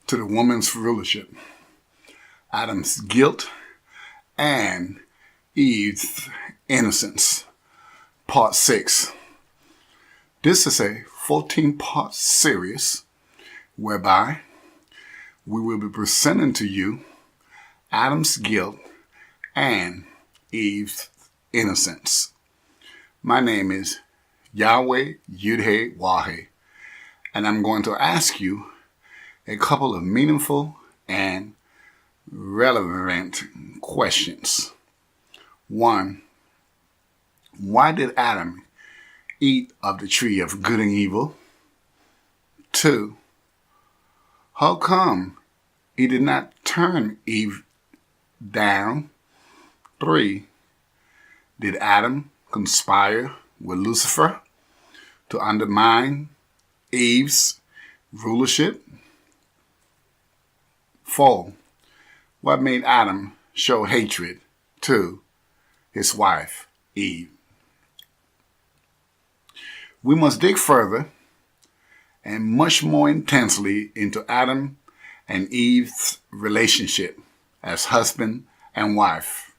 to the woman's rulership, Adam's guilt, and Eve's innocence, part 6. This is a 14-part series whereby we will be presenting to you Adam's guilt and Eve's innocence. My name is Yodhhewawhe, and I'm going to ask you a couple of meaningful and relevant questions. 1. Why did Adam eat of the tree of good and evil? 2. How come he did not turn Eve down? 3. Did Adam conspire with Lucifer to undermine Eve's rulership? 4. What made Adam show hatred to his wife, Eve? We must dig further and much more intensely into Adam and Eve's relationship as husband and wife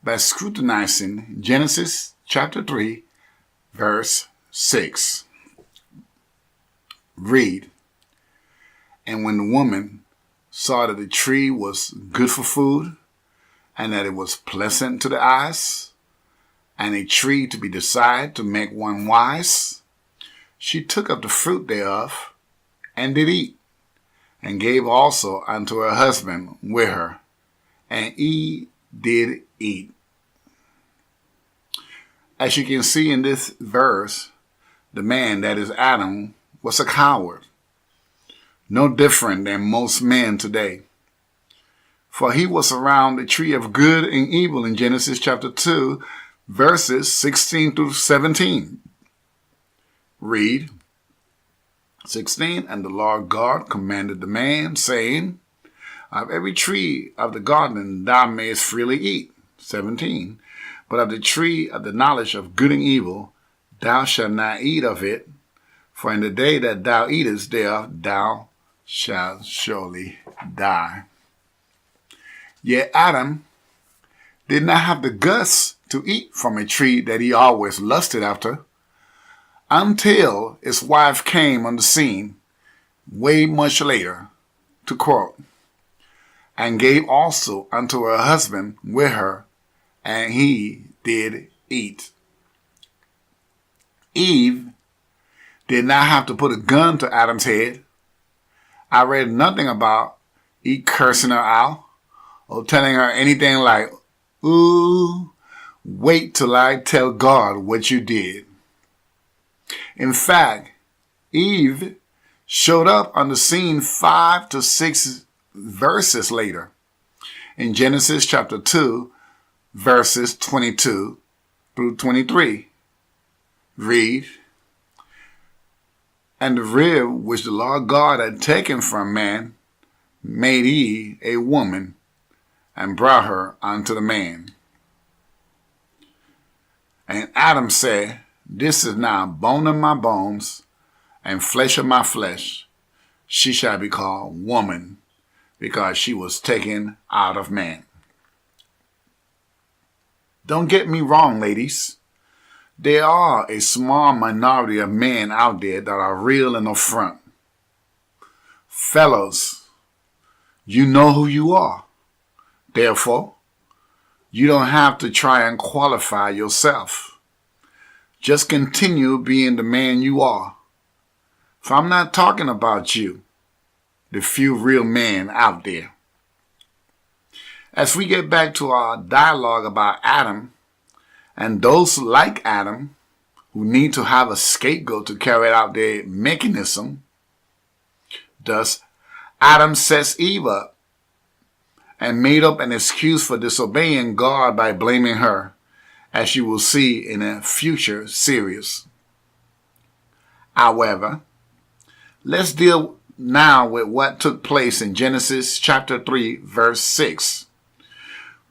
by scrutinizing Genesis chapter 3, verse 6. Read, "And when the woman saw that the tree was good for food, and that it was pleasant to the eyes, and a tree to be desired to make one wise, she took of the fruit thereof, and did eat, and gave also unto her husband with her, and he did eat." As you can see in this verse, the man, that is Adam, was a coward, no different than most men today. For he was around the tree of good and evil in Genesis chapter 2, verses 16 through 17. Read, 16, "And the Lord God commanded the man, saying, Of every tree of the garden thou mayest freely eat. 17, But of the tree of the knowledge of good and evil thou shalt not eat of it, for in the day that thou eatest thereof thou shalt surely die." Yet Adam did not have the guts to eat from a tree that he always lusted after, until his wife came on the scene way much later, to quote, "And gave also unto her husband with her, and he did eat." Eve did not have to put a gun to Adam's head. I read nothing about Eve cursing her out or telling her anything like, "Ooh, wait till I tell God what you did." In fact, Eve showed up on the scene 5 to 6 verses later in Genesis chapter 2, verses 22 through 23. Read, "And the rib which the Lord God had taken from man made he a woman, and brought her unto the man. And Adam said, This is now bone of my bones, and flesh of my flesh. She shall be called woman, because she was taken out of man." Don't get me wrong, ladies. There are a small minority of men out there that are real and upfront. Fellows, you know who you are. Therefore, you don't have to try and qualify yourself. Just continue being the man you are. For I'm not talking about you, the few real men out there. As we get back to our dialogue about Adam and those like Adam who need to have a scapegoat to carry out their mechanism, thus Adam sets Eve up and made up an excuse for disobeying God by blaming her, as you will see in a future series. However, let's deal now with what took place in Genesis chapter 3, verse 6.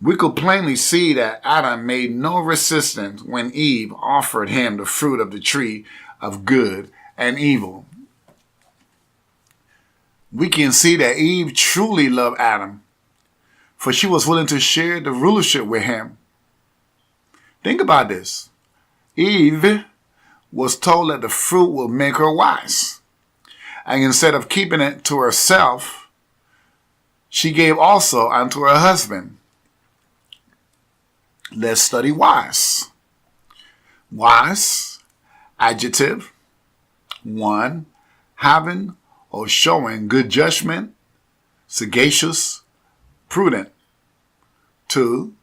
We could plainly see that Adam made no resistance when Eve offered him the fruit of the tree of good and evil. we can see that Eve truly loved Adam, for she was willing to share the rulership with him. Think about this. Eve was told that the fruit will make her wise. And instead of keeping it to herself, she gave also unto her husband. Let's study wise. Wise, adjective. 1, having or showing good judgment, sagacious, prudent. 2,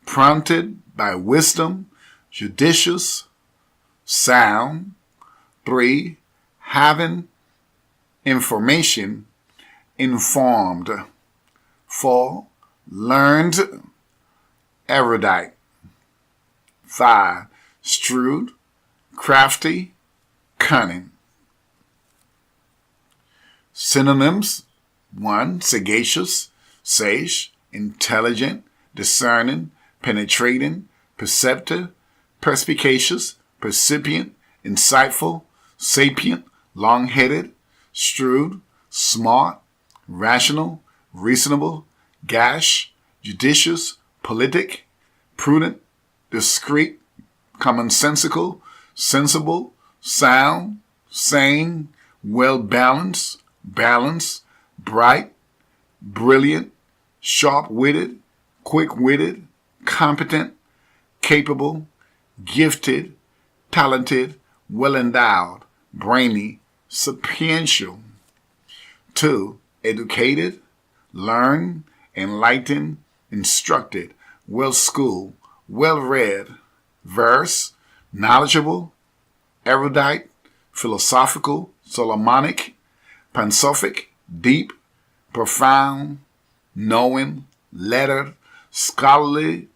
prompted by wisdom, judicious, sound. 3, having information, informed. 4, learned, erudite. 5, shrewd, crafty, cunning. Synonyms: 1, sagacious, sage, intelligent, discerning, penetrating, perceptive, perspicacious, percipient, insightful, sapient, long-headed, shrewd, smart, rational, reasonable, gash, judicious, politic, prudent, discreet, commonsensical, sensible, sound, sane, well-balanced, balanced, bright, brilliant, sharp-witted, quick-witted, competent, capable, gifted, talented, well-endowed, brainy, sapiential. 2, educated, learned, enlightened, instructed, well-schooled, well-read, verse, knowledgeable, erudite, philosophical, Solomonic, Pansophic, deep, profound, knowing, lettered, scholarly,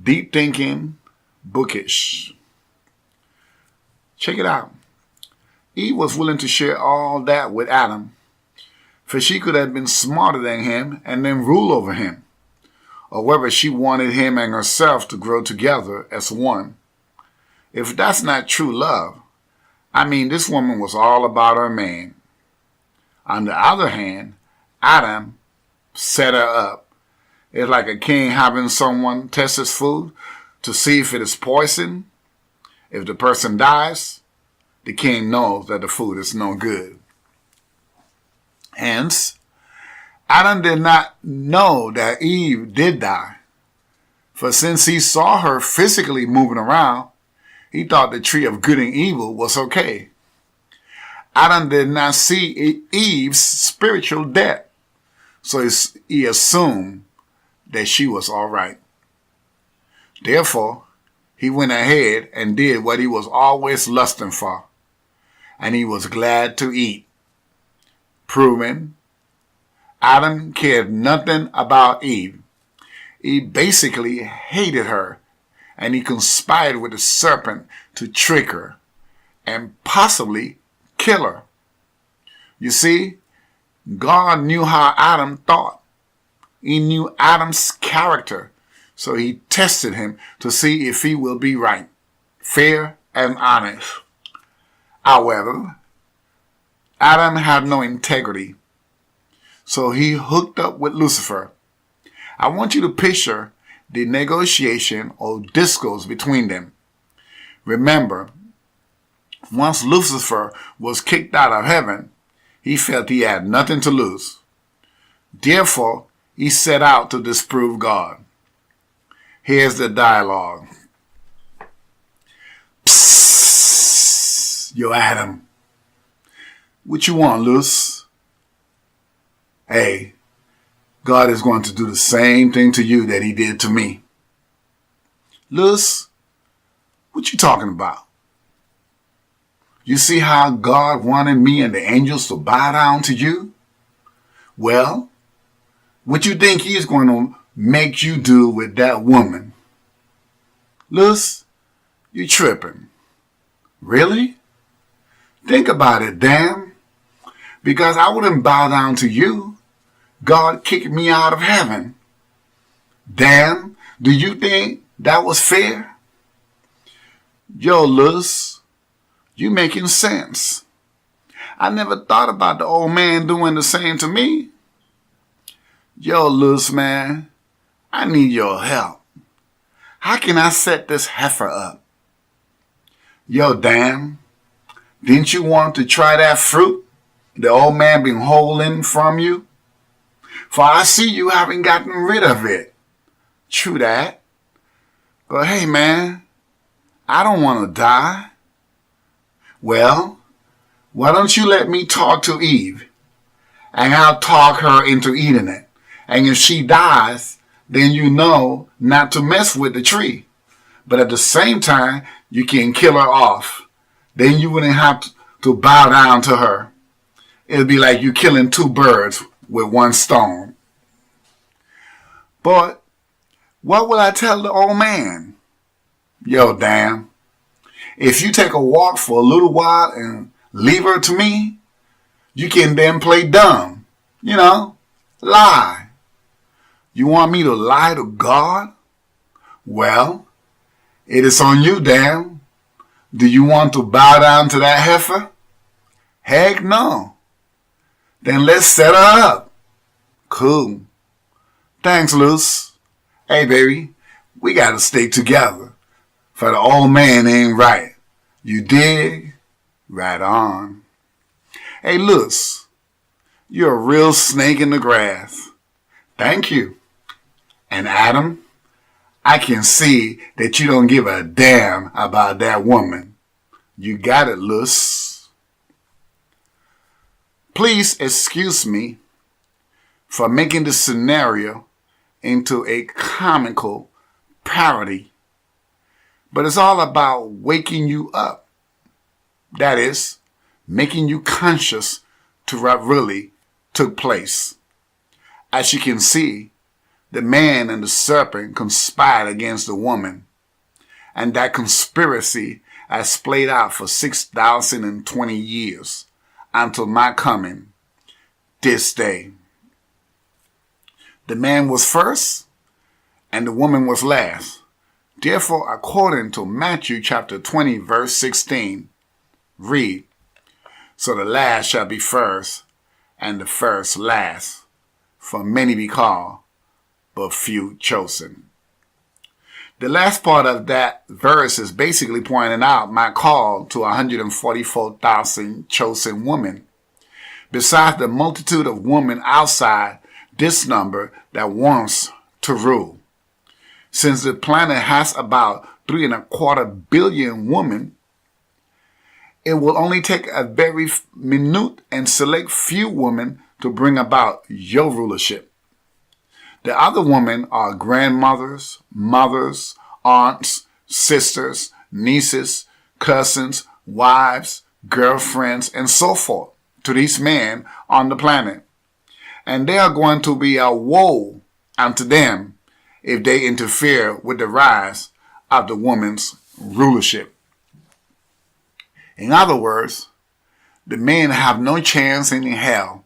deep thinking, bookish. Check it out. Eve was willing to share all that with Adam, for she could have been smarter than him and then rule over him, or whether she wanted him and herself to grow together as one. If that's not true love, I mean, this woman was all about her man. On the other hand, Adam set her up. It's like a king having someone test his food to see if it is poison. If the person dies, the king knows that the food is no good. Hence, Adam did not know that Eve did die. For since he saw her physically moving around, he thought the tree of good and evil was okay. Adam did not see Eve's spiritual death, so he assumed that she was all right. Therefore, he went ahead and did what he was always lusting for, and he was glad to eat. Proving Adam cared nothing about Eve. He basically hated her, and he conspired with the serpent to trick her and possibly kill her. You see, God knew how Adam thought. He knew Adam's character, so he tested him to see if he will be right, fair, and honest. However, Adam had no integrity, so he hooked up with Lucifer. I want you to picture the negotiation or discourse between them. Remember, once Lucifer was kicked out of heaven, he felt he had nothing to lose. Therefore, he set out to disprove God. Here's the dialogue. Psst, yo, Adam. What you want, Luce? Hey, God is going to do the same thing to you that he did to me. Luce, what you talking about? You see how God wanted me and the angels to bow down to you? Well, what you think he's going to make you do with that woman? Luce, you tripping. Really? Think about it, damn. Because I wouldn't bow down to you. God kicked me out of heaven. Damn, do you think that was fair? Yo, Luce, you making sense. I never thought about the old man doing the same to me. Yo, Luz, man, I need your help. How can I set this heifer up? Yo, damn, didn't you want to try that fruit the old man been holding from you? For I see you haven't gotten rid of it. True that. But hey, man, I don't want to die. Well, why don't you let me talk to Eve, and I'll talk her into eating it. And if she dies, then you know not to mess with the tree. But at the same time, you can kill her off. Then you wouldn't have to bow down to her. It'd be like you killing two birds with one stone. But what will I tell the old man? Yo, damn. If you take a walk for a little while and leave her to me, you can then play dumb. Lie. You want me to lie to God? Well, it is on you, damn. Do you want to bow down to that heifer? Heck no. Then let's set her up. Cool. Thanks, Luz. Hey, baby, we gotta stay together. For the old man ain't right. You dig? Right on. Hey, Luz, you're a real snake in the grass. Thank you. And Adam, I can see that you don't give a damn about that woman. You got it, Luz. Please excuse me for making this scenario into a comical parody. But it's all about waking you up. That is, making you conscious to what really took place. As you can see, the man and the serpent conspired against the woman, and that conspiracy has played out for 6,020 years until my coming this day. The man was first, and the woman was last. Therefore, according to Matthew chapter 20, verse 16, read, "So the last shall be first, and the first last. For many be called, but few chosen." The last part of that verse is basically pointing out my call to 144,000 chosen women, besides the multitude of women outside this number that wants to rule. Since the planet has about 3.25 billion women, it will only take a very minute and select few women to bring about your rulership. The other women are grandmothers, mothers, aunts, sisters, nieces, cousins, wives, girlfriends, and so forth to these men on the planet. And they are going to be a woe unto them if they interfere with the rise of the woman's rulership. In other words, the men have no chance in hell,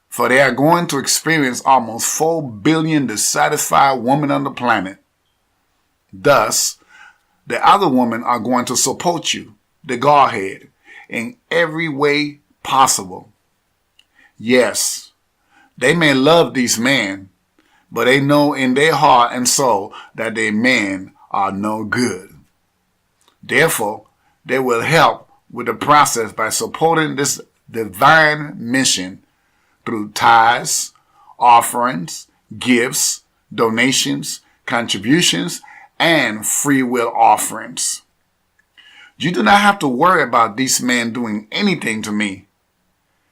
for they are going to experience almost 4 billion dissatisfied women on the planet. Thus, the other women are going to support you, the Godhead, in every way possible. Yes, they may love these men, but they know in their heart and soul that their men are no good. Therefore, they will help with the process by supporting this divine mission through tithes, offerings, gifts, donations, contributions, and free will offerings. You do not have to worry about these men doing anything to me,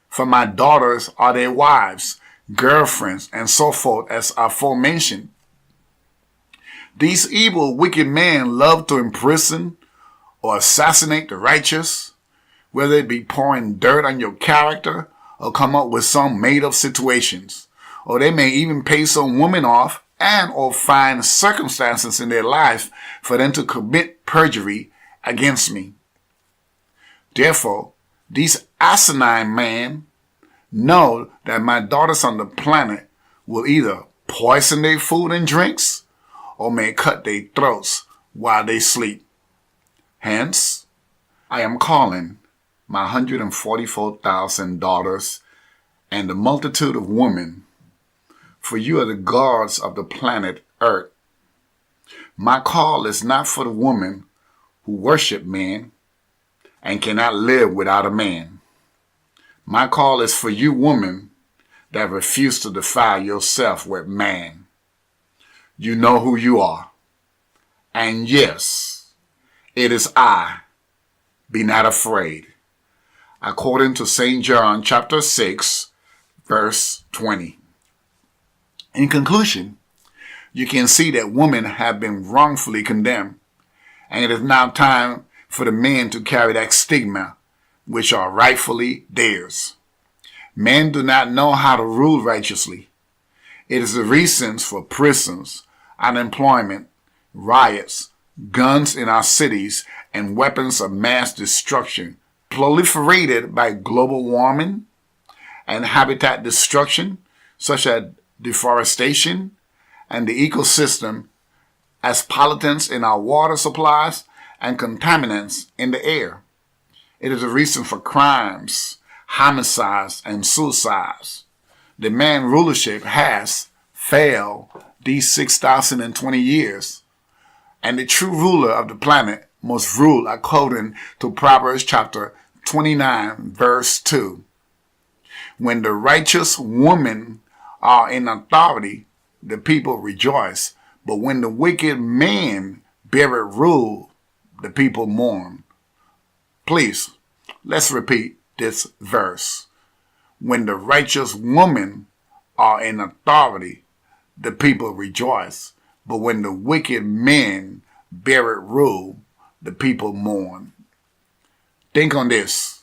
for my daughters are their wives, girlfriends, and so forth as aforementioned. These evil, wicked men love to imprison or assassinate the righteous, whether it be pouring dirt on your character or come up with some made-up situations, or they may even pay some woman off and or find circumstances in their life for them to commit perjury against me. Therefore, these asinine men know that my daughters on the planet will either poison their food and drinks or may cut their throats while they sleep. Hence, I am calling my 144,000 daughters, and the multitude of women, for you are the guards of the planet Earth. My call is not for the woman who worship men and cannot live without a man. My call is for you women that refuse to defile yourself with man. You know who you are. And yes, it is I. Be not afraid. According to St. John chapter 6, verse 20. In conclusion, you can see that women have been wrongfully condemned, and it is now time for the men to carry that stigma, which are rightfully theirs. Men do not know how to rule righteously. It is the reasons for prisons, unemployment, riots, guns in our cities, and weapons of mass destruction proliferated by global warming and habitat destruction, such as deforestation and the ecosystem, as pollutants in our water supplies and contaminants in the air. It is a reason for crimes, homicides, and suicides. The man rulership has failed these 6,020 years, and the true ruler of the planet must rule according to Proverbs chapter 29, verse 2. When the righteous women are in authority, the people rejoice. But when the wicked men bear rule, the people mourn. Please, let's repeat this verse. When the righteous women are in authority, the people rejoice. But when the wicked men bear rule, the people mourn. Think on this.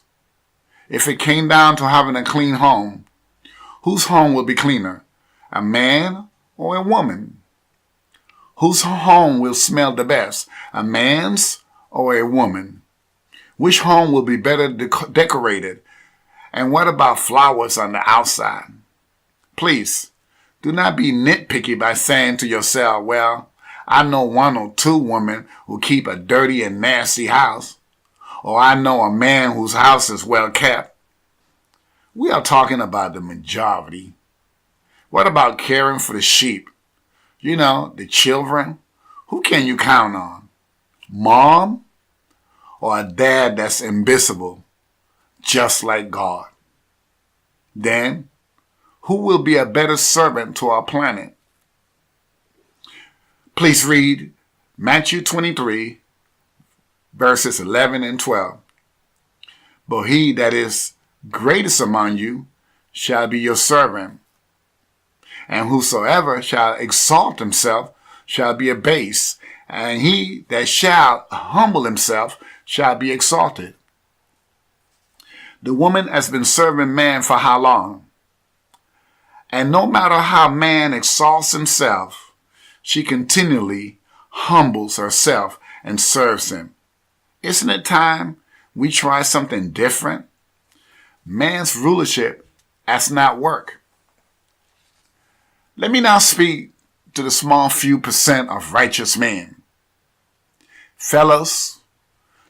If it came down to having a clean home, whose home will be cleaner, a man or a woman? Whose home will smell the best, a man's or a woman? Which home will be better decorated? And what about flowers on the outside? Please, do not be nitpicky by saying to yourself, well, I know one or two women who keep a dirty and nasty house, or I know a man whose house is well kept. We are talking about the majority. What about caring for the sheep? You know, the children. Who can you count on? Mom or a dad that's invisible, just like God? Then, who will be a better servant to our planet? Please read Matthew 23, verses 11 and 12. But he that is greatest among you shall be your servant. And whosoever shall exalt himself shall be abased, and he that shall humble himself shall be exalted. The woman has been serving man for how long? And no matter how man exalts himself, she continually humbles herself and serves him. Isn't it time we try something different? Man's rulership has not worked. Let me now speak to the small few percent of righteous men. Fellows,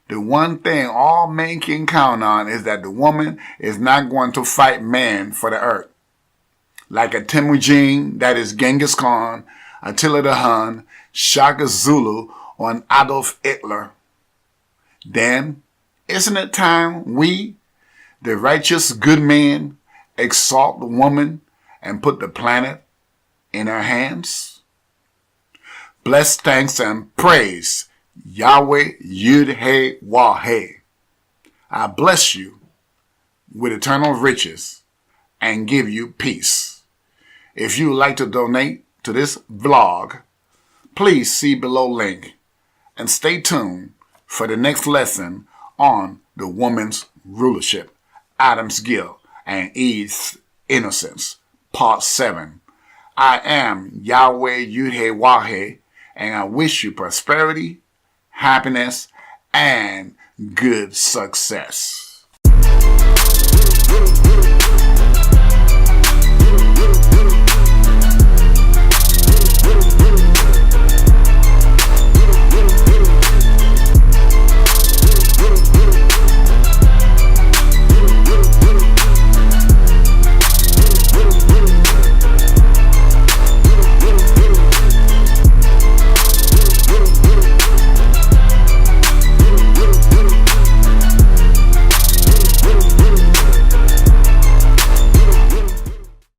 the one thing all men can count on is that the woman is not going to fight man for the earth. Like a Temujin, that is Genghis Khan, Attila the Hun, Shaka Zulu, or an Adolf Hitler. Then, isn't it time we, the righteous good men, exalt the woman and put the planet in her hands? Bless, thanks, and praise Yahweh Yodhhewawhe. I bless you with eternal riches and give you peace. If you would like to donate to this vlog, please see below link and stay tuned for the next lesson on the woman's rulership, Adam's guilt, and Eve's innocence, part 7. I am Yahweh Yodhhewawhe, and I wish you prosperity, happiness, and good success.